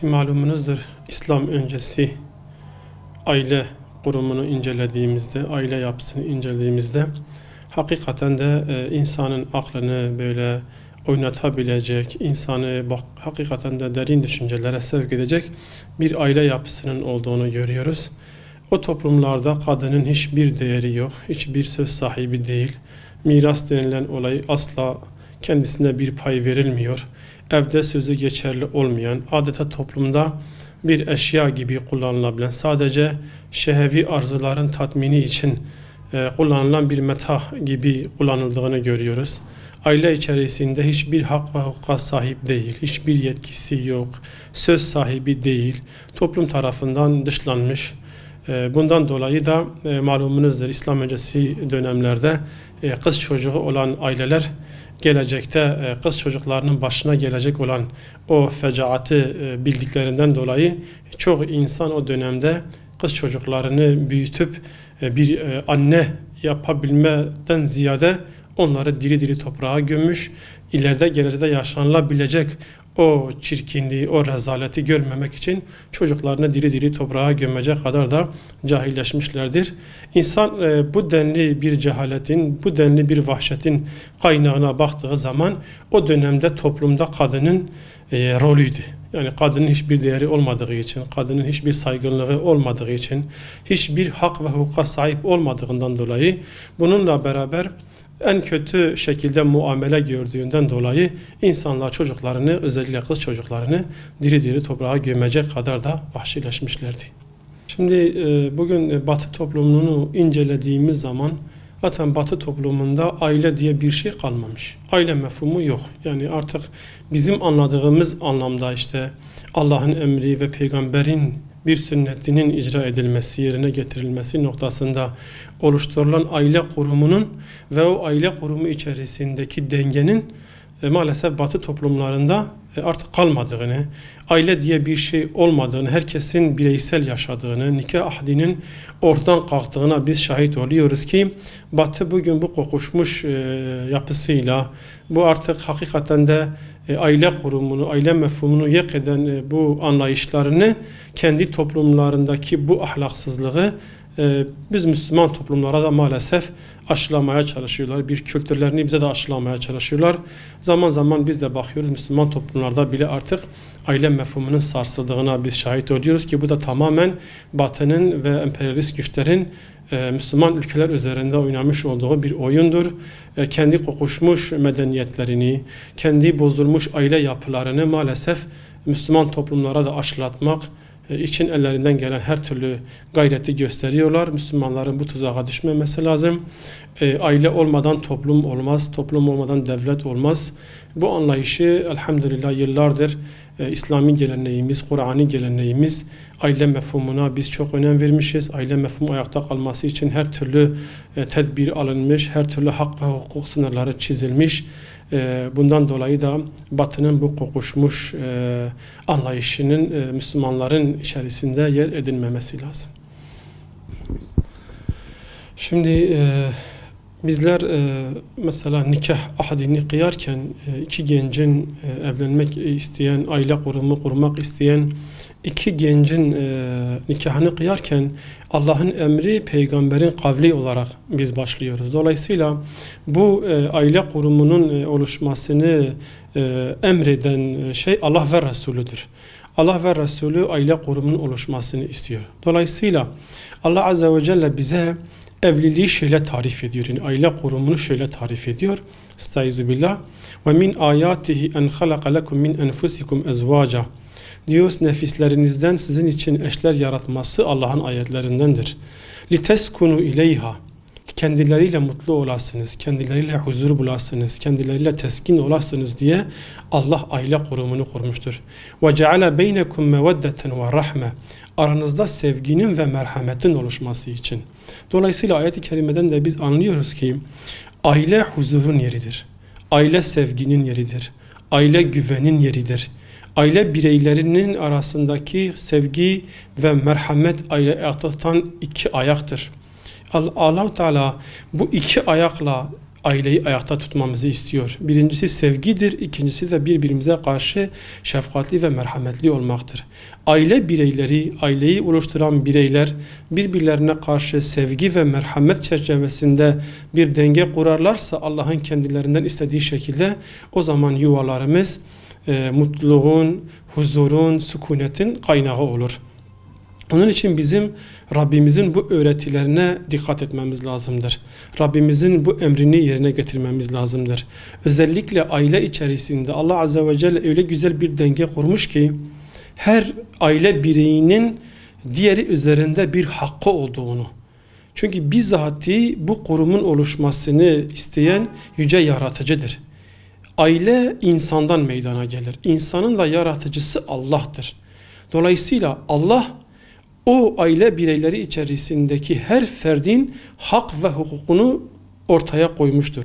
Şimdi malumunuzdur, İslam öncesi aile kurumunu incelediğimizde, aile yapısını incelediğimizde hakikaten de insanın aklını böyle oynatabilecek, insanı hakikaten de derin düşüncelere sevk edecek bir aile yapısının olduğunu görüyoruz. O toplumlarda kadının hiçbir değeri yok, hiçbir söz sahibi değil. Miras denilen olay asla kendisine bir pay verilmiyor. Evde sözü geçerli olmayan, adeta toplumda bir eşya gibi kullanılabilen, sadece şehevi arzuların tatmini için kullanılan bir meta gibi kullanıldığını görüyoruz. Aile içerisinde hiçbir hak ve hukuka sahip değil, hiçbir yetkisi yok, söz sahibi değil, toplum tarafından dışlanmış. Bundan dolayı da malumunuzdur, İslam öncesi dönemlerde kız çocuğu olan aileler gelecekte kız çocuklarının başına gelecek olan o fecaatı bildiklerinden dolayı çok insan o dönemde kız çocuklarını büyütüp bir anne yapabilmeden ziyade onları diri diri toprağa gömmüş, ileride gelecekte yaşanılabilecek o çirkinliği, o rezaleti görmemek için çocuklarını diri diri toprağa gömecek kadar da cahilleşmişlerdir. İnsan bu denli bir cehaletin, bu denli bir vahşetin kaynağına baktığı zaman o dönemde toplumda kadının rolüydü. Yani kadının hiçbir değeri olmadığı için, kadının hiçbir saygınlığı olmadığı için, hiçbir hak ve hukuka sahip olmadığından dolayı bununla beraber en kötü şekilde muamele gördüğünden dolayı insanlar çocuklarını, özellikle kız çocuklarını diri diri toprağa gömecek kadar da vahşileşmişlerdi. Şimdi bugün Batı toplumunu incelediğimiz zaman zaten Batı toplumunda aile diye bir şey kalmamış. Aile mefhumu yok. Yani artık bizim anladığımız anlamda işte Allah'ın emri ve peygamberin bir sünnetinin icra edilmesi, yerine getirilmesi noktasında oluşturulan aile kurumunun ve o aile kurumu içerisindeki dengenin maalesef Batı toplumlarında artık kalmadığını, aile diye bir şey olmadığını, herkesin bireysel yaşadığını, nikah ahdinin ortadan kalktığına biz şahit oluyoruz ki Batı bugün bu kokuşmuş yapısıyla, bu artık hakikaten de aile kurumunu, aile mefhumunu yok eden bu anlayışlarını, kendi toplumlarındaki bu ahlaksızlığı biz Müslüman toplumlara da maalesef aşılamaya çalışıyorlar. Bir kültürlerini bize de aşılamaya çalışıyorlar. Zaman zaman biz de bakıyoruz Müslüman toplumlarda bile artık aile mefhumunun sarsıldığına biz şahit oluyoruz ki bu da tamamen Batı'nın ve emperyalist güçlerin Müslüman ülkeler üzerinde oynamış olduğu bir oyundur. Kendi kokuşmuş medeniyetlerini, kendi bozulmuş aile yapılarını maalesef Müslüman toplumlara da aşılatmak için ellerinden gelen her türlü gayreti gösteriyorlar. Müslümanların bu tuzağa düşmemesi lazım. Aile olmadan toplum olmaz, toplum olmadan devlet olmaz. Bu anlayışı elhamdülillah yıllardır İslami geleneğimiz, Kur'an'ı geleneğimiz, aile mefhumuna biz çok önem vermişiz. Aile mefhumu ayakta kalması için her türlü tedbir alınmış, her türlü hak ve hukuk sınırları çizilmiş. Bundan dolayı da Batı'nın bu kokuşmuş anlayışının Müslümanların içerisinde yer edinmemesi lazım. Şimdi bizler mesela nikah ahdini kıyarken iki gencin evlenmek isteyen, aile kurumu kurmak isteyen iki gencin nikahını kıyarken Allah'ın emri peygamberin kavli olarak biz başlıyoruz. Dolayısıyla bu aile kurumunun oluşmasını emreden şey Allah ve Resulüdür. Allah ve Resulü aile kurumunun oluşmasını istiyor. Dolayısıyla Allah Azze ve Celle bize evliliği şöyle tarif ediyor. Yani aile kurumunu şöyle tarif ediyor. Estaizu billah. Ve min ayatihi en halaka lekum min enfusikum ezvaca. Diyor, nefislerinizden sizin için eşler yaratması Allah'ın ayetlerindendir. Liteskunu ileyha. Kendileriyle mutlu olasınız, kendileriyle huzur bulasınız, kendileriyle teskin olasınız diye Allah aile kurumunu kurmuştur. Ve ceale beynekum meveddeten ve rahme. Aranızda sevginin ve merhametin oluşması için. Dolayısıyla ayet-i kerimeden de biz anlıyoruz ki aile huzurun yeridir. Aile sevginin yeridir. Aile güvenin yeridir. Aile bireylerinin arasındaki sevgi ve merhamet aile tutan iki ayaktır. Allah-u Teala bu iki ayakla aileyi ayakta tutmamızı istiyor. Birincisi sevgidir, ikincisi de birbirimize karşı şefkatli ve merhametli olmaktır. Aile bireyleri, aileyi oluşturan bireyler birbirlerine karşı sevgi ve merhamet çerçevesinde bir denge kurarlarsa Allah'ın kendilerinden istediği şekilde o zaman yuvalarımız mutluluğun, huzurun, sükunetin kaynağı olur. Onun için bizim Rabbimizin bu öğretilerine dikkat etmemiz lazımdır. Rabbimizin bu emrini yerine getirmemiz lazımdır. Özellikle aile içerisinde Allah Azze ve Celle öyle güzel bir denge kurmuş ki her aile bireyinin diğeri üzerinde bir hakkı olduğunu. Çünkü bizatihi bu kurumun oluşmasını isteyen yüce yaratıcıdır. Aile insandan meydana gelir. İnsanın da yaratıcısı Allah'tır. Dolayısıyla Allah o aile bireyleri içerisindeki her ferdin hak ve hukukunu ortaya koymuştur.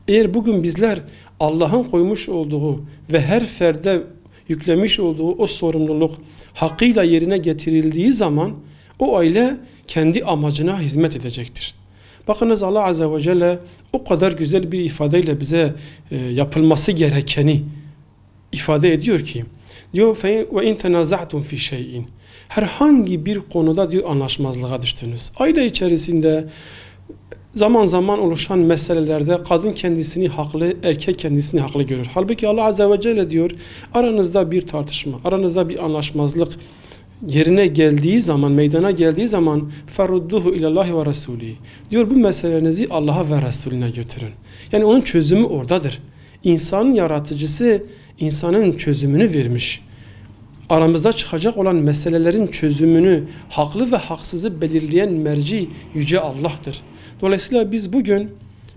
Eğer bugün bizler Allah'ın koymuş olduğu ve her ferde yüklemiş olduğu o sorumluluk hakkıyla yerine getirildiği zaman o aile kendi amacına hizmet edecektir. Bakınız Allah Azze ve Celle o kadar güzel bir ifadeyle bize yapılması gerekeni ifade ediyor ki diyor ve in tenaza'tum fi şey'in herhangi bir konuda diyor anlaşmazlığa düştünüz. Aile içerisinde zaman zaman oluşan meselelerde kadın kendisini haklı, erkek kendisini haklı görür. Halbuki Allah Azze ve Celle diyor aranızda bir tartışma, aranızda bir anlaşmazlık yerine geldiği zaman, meydana geldiği zaman ferudduhu ilallahi ve resulih. Diyor bu meselenizi Allah'a ve Resulüne götürün. Yani onun çözümü oradadır. İnsanın yaratıcısı insanın çözümünü vermiş. Aramızda çıkacak olan meselelerin çözümünü, haklı ve haksızı belirleyen merci yüce Allah'tır. Dolayısıyla biz bugün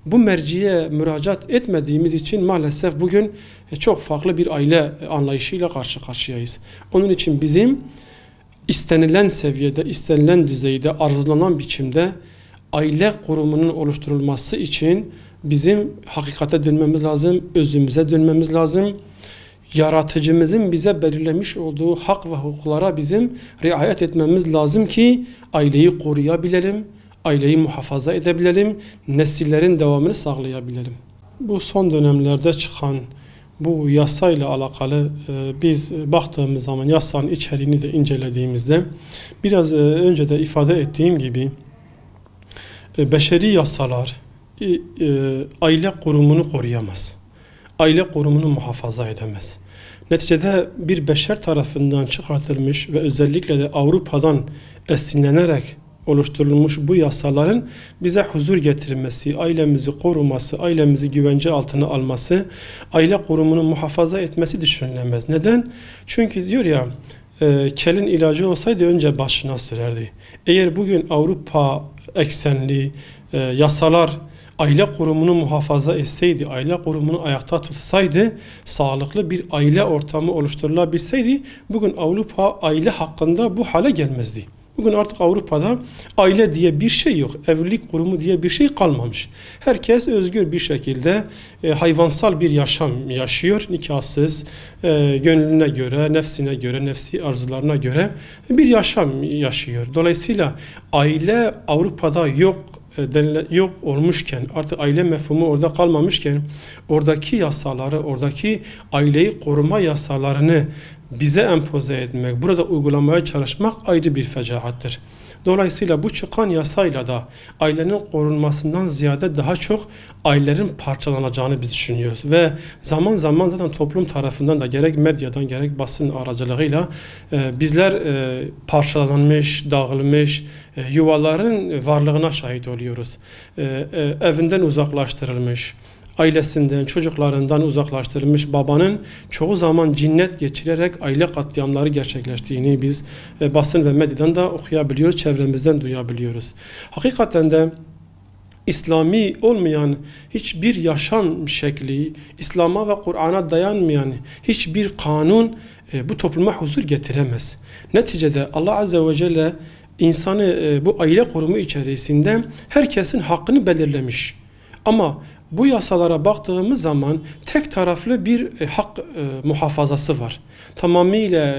bu merciye müracaat etmediğimiz için maalesef bugün çok farklı bir aile anlayışıyla karşı karşıyayız. Onun için bizim istenilen seviyede, istenilen düzeyde, arzulanan biçimde aile kurumunun oluşturulması için bizim hakikate dönmemiz lazım, özümüze dönmemiz lazım. Yaratıcımızın bize belirlemiş olduğu hak ve hukuklara bizim riayet etmemiz lazım ki aileyi koruyabilelim, aileyi muhafaza edebilelim, nesillerin devamını sağlayabilelim. Bu son dönemlerde çıkan bu yasayla alakalı biz baktığımız zaman yasanın içeriğini de incelediğimizde biraz önce de ifade ettiğim gibi beşeri yasalar aile kurumunu koruyamaz. Aile kurumunu muhafaza edemez. Neticede bir beşer tarafından çıkartılmış ve özellikle de Avrupa'dan esinlenerek oluşturulmuş bu yasaların bize huzur getirmesi, ailemizi koruması, ailemizi güvence altına alması, aile kurumunu muhafaza etmesi düşünülemez. Neden? Çünkü diyor ya, kelin ilacı olsaydı önce başına sürerdi. Eğer bugün Avrupa eksenli yasalar aile kurumunu muhafaza etseydi, aile kurumunu ayakta tutsaydı, sağlıklı bir aile ortamı oluşturulabilseydi, bugün Avrupa aile hakkında bu hale gelmezdi. Bugün artık Avrupa'da aile diye bir şey yok. Evlilik kurumu diye bir şey kalmamış. Herkes özgür bir şekilde hayvansal bir yaşam yaşıyor. Nikahsız, gönlüne göre, nefsine göre, nefsi arzularına göre bir yaşam yaşıyor. Dolayısıyla aile Avrupa'da yok olmuşken, artık aile mefhumu orada kalmamışken, oradaki yasaları, oradaki aileyi koruma yasalarını bize empoze etmek, burada uygulamaya çalışmak ayrı bir fecaattir. Dolayısıyla bu çıkan yasayla da ailenin korunmasından ziyade daha çok ailelerin parçalanacağını biz düşünüyoruz. Ve zaman zaman zaten toplum tarafından da gerek medyadan gerek basın aracılığıyla bizler parçalanmış, dağılmış yuvaların varlığına şahit oluyoruz. Evinden uzaklaştırılmış, ailesinden, çocuklarından uzaklaştırılmış babanın çoğu zaman cinnet geçirerek aile katliamları gerçekleştiğini biz basın ve medyadan da okuyabiliyoruz, çevremizden duyabiliyoruz. Hakikaten de İslami olmayan hiçbir yaşam şekli, İslam'a ve Kur'an'a dayanmayan hiçbir kanun bu topluma huzur getiremez. Neticede Allah Azze ve Celle insanı bu aile kurumu içerisinde herkesin hakkını belirlemiş. Ama bu yasalara baktığımız zaman tek taraflı bir hak muhafazası var. tamamıyla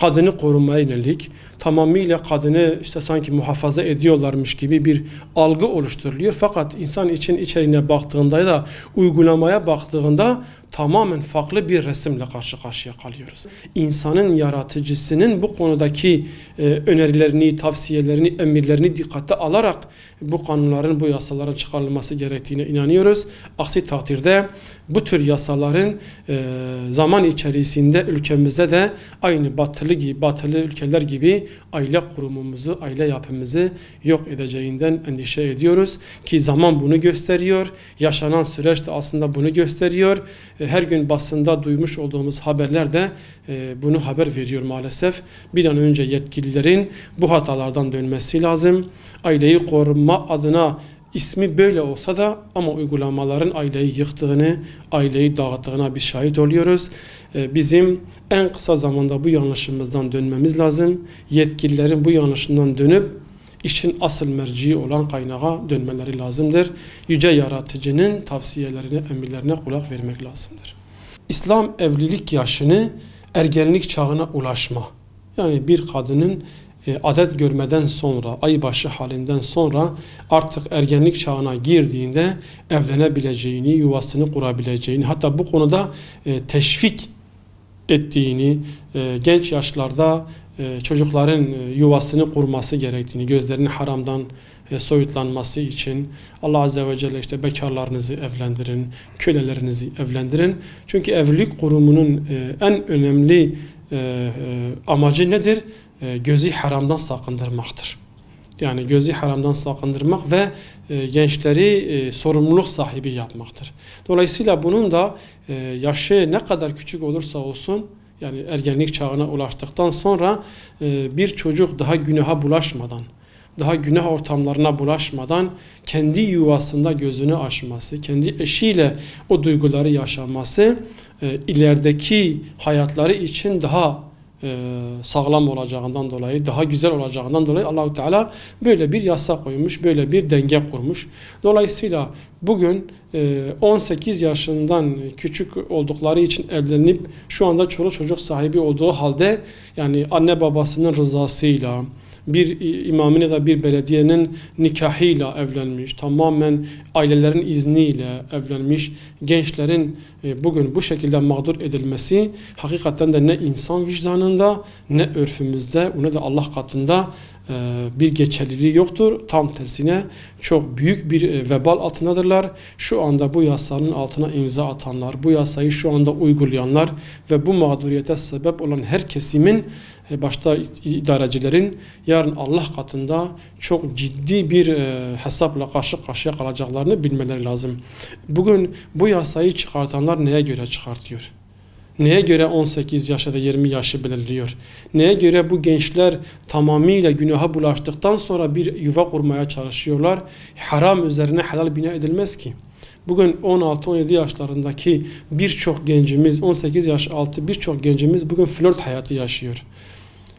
kadını korumaya yönelik, tamamıyla kadını işte sanki muhafaza ediyorlarmış gibi bir algı oluşturuluyor. Fakat insan için içeriğine baktığında da uygulamaya baktığında tamamen farklı bir resimle karşı karşıya kalıyoruz. İnsanın yaratıcısının bu konudaki önerilerini, tavsiyelerini, emirlerini dikkate alarak bu kanunların, bu yasaların çıkarılması gerektiğine inanıyoruz. Aksi takdirde bu tür yasaların zaman içerisinde ülkemizde de aynı batılı ülkeler gibi aile kurumumuzu, aile yapımızı yok edeceğinden endişe ediyoruz. Ki zaman bunu gösteriyor. Yaşanan süreç de aslında bunu gösteriyor. Her gün basında duymuş olduğumuz haberler de bunu haber veriyor maalesef. Bir an önce yetkililerin bu hatalardan dönmesi lazım. Aileyi koruma adına ismi böyle olsa da ama uygulamaların aileyi yıktığını, aileyi dağıttığına bir şahit oluyoruz. Bizim en kısa zamanda bu yanlışımızdan dönmemiz lazım. Yetkililerin bu yanlışından dönüp işin asıl merci olan kaynağa dönmeleri lazımdır. Yüce Yaratıcı'nın tavsiyelerine, emirlerine kulak vermek lazımdır. İslam evlilik yaşını ergenlik çağına ulaşma. Yani bir kadının adet görmeden sonra, aybaşı halinden sonra artık ergenlik çağına girdiğinde evlenebileceğini, yuvasını kurabileceğini, hatta bu konuda teşvik ettiğini, genç yaşlarda çocukların yuvasını kurması gerektiğini, gözlerinin haramdan soyutlanması için Allah Azze ve Celle işte bekarlarınızı evlendirin, kölelerinizi evlendirin. Çünkü evlilik kurumunun en önemli amacı nedir? Gözü haramdan sakındırmaktır. Yani gözü haramdan sakındırmak ve gençleri sorumluluk sahibi yapmaktır. Dolayısıyla bunun da yaşı ne kadar küçük olursa olsun, yani ergenlik çağına ulaştıktan sonra bir çocuk daha günaha bulaşmadan, daha günah ortamlarına bulaşmadan kendi yuvasında gözünü açması, kendi eşiyle o duyguları yaşaması ilerideki hayatları için daha sağlam olacağından dolayı, daha güzel olacağından dolayı Allah-u Teala böyle bir yasa koymuş, böyle bir denge kurmuş. Dolayısıyla bugün 18 yaşından küçük oldukları için evlenip şu anda çoluk çocuk sahibi olduğu halde, yani anne babasının rızasıyla, bir imamın ya da bir belediyenin nikahıyla evlenmiş, tamamen ailelerin izniyle evlenmiş gençlerin bugün bu şekilde mağdur edilmesi hakikaten de ne insan vicdanında, ne örfümüzde, ne de Allah katında bir geçerliliği yoktur. Tam tersine çok büyük bir vebal altındadırlar. Şu anda bu yasanın altına imza atanlar, bu yasayı şu anda uygulayanlar ve bu mağduriyete sebep olan her kesimin, başta idarecilerin yarın Allah katında çok ciddi bir hesapla karşı karşıya kalacaklarını bilmeleri lazım. Bugün bu yasayı çıkartanlar neye göre çıkartıyor? Neye göre 18 yaş ya da 20 yaşı belirliyor? Neye göre bu gençler tamamıyla günaha bulaştıktan sonra bir yuva kurmaya çalışıyorlar? Haram üzerine helal bina edilmez ki. Bugün 16-17 yaşlarındaki birçok gencimiz, 18 yaş altı birçok gencimiz bugün flört hayatı yaşıyor.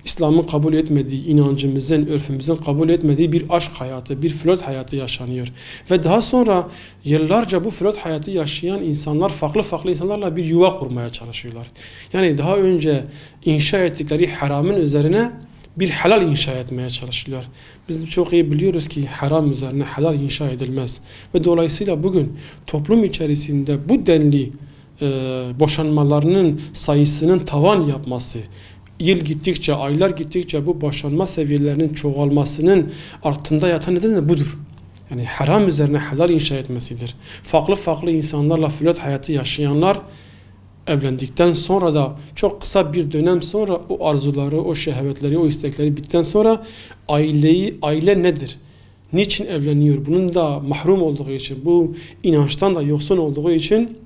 İslam'ın kabul etmediği, inancımızın, örfümüzün kabul etmediği bir aşk hayatı, bir flört hayatı yaşanıyor. Ve daha sonra yıllarca bu flört hayatı yaşayan insanlar farklı insanlarla bir yuva kurmaya çalışıyorlar. Yani daha önce inşa ettikleri haramın üzerine bir helal inşa etmeye çalışıyorlar. Biz çok iyi biliyoruz ki haram üzerine helal inşa edilmez. Ve dolayısıyla bugün toplum içerisinde bu denli boşanmalarının sayısının tavan yapması, yıl gittikçe, aylar gittikçe bu boşanma seviyelerinin çoğalmasının altında yatan neden de budur. Yani haram üzerine helal inşa etmesidir. Farklı insanlarla flört hayatı yaşayanlar evlendikten sonra da çok kısa bir dönem sonra o arzuları, o şehvetleri, o istekleri bittikten sonra aile nedir? Niçin evleniyor? Bunun da mahrum olduğu için, bu inançtan da yoksun olduğu için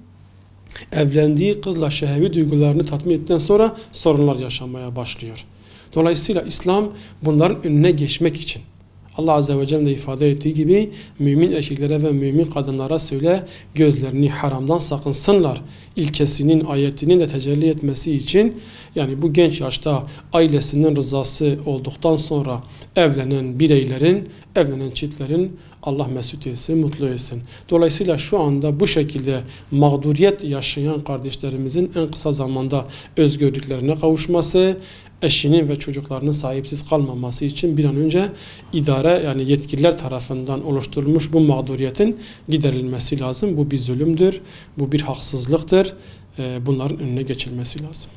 evlendiği kızla şehvi duygularını tatmin ettikten sonra sorunlar yaşamaya başlıyor. Dolayısıyla İslam bunların önüne geçmek için, Allah Azze ve Celle de ifade ettiği gibi mümin erkeklere ve mümin kadınlara söyle, gözlerini haramdan sakınsınlar ilkesinin, ayetinin de tecelli etmesi için, yani bu genç yaşta ailesinin rızası olduktan sonra evlenen bireylerin, evlenen çiftlerin Allah mesut etsin, mutlu etsin. Dolayısıyla şu anda bu şekilde mağduriyet yaşayan kardeşlerimizin en kısa zamanda özgürlüklerine kavuşması, eşinin ve çocuklarının sahipsiz kalmaması için bir an önce idare, yani yetkililer tarafından oluşturulmuş bu mağduriyetin giderilmesi lazım. Bu bir zulümdür, bu bir haksızlıktır. Bunların önüne geçilmesi lazım.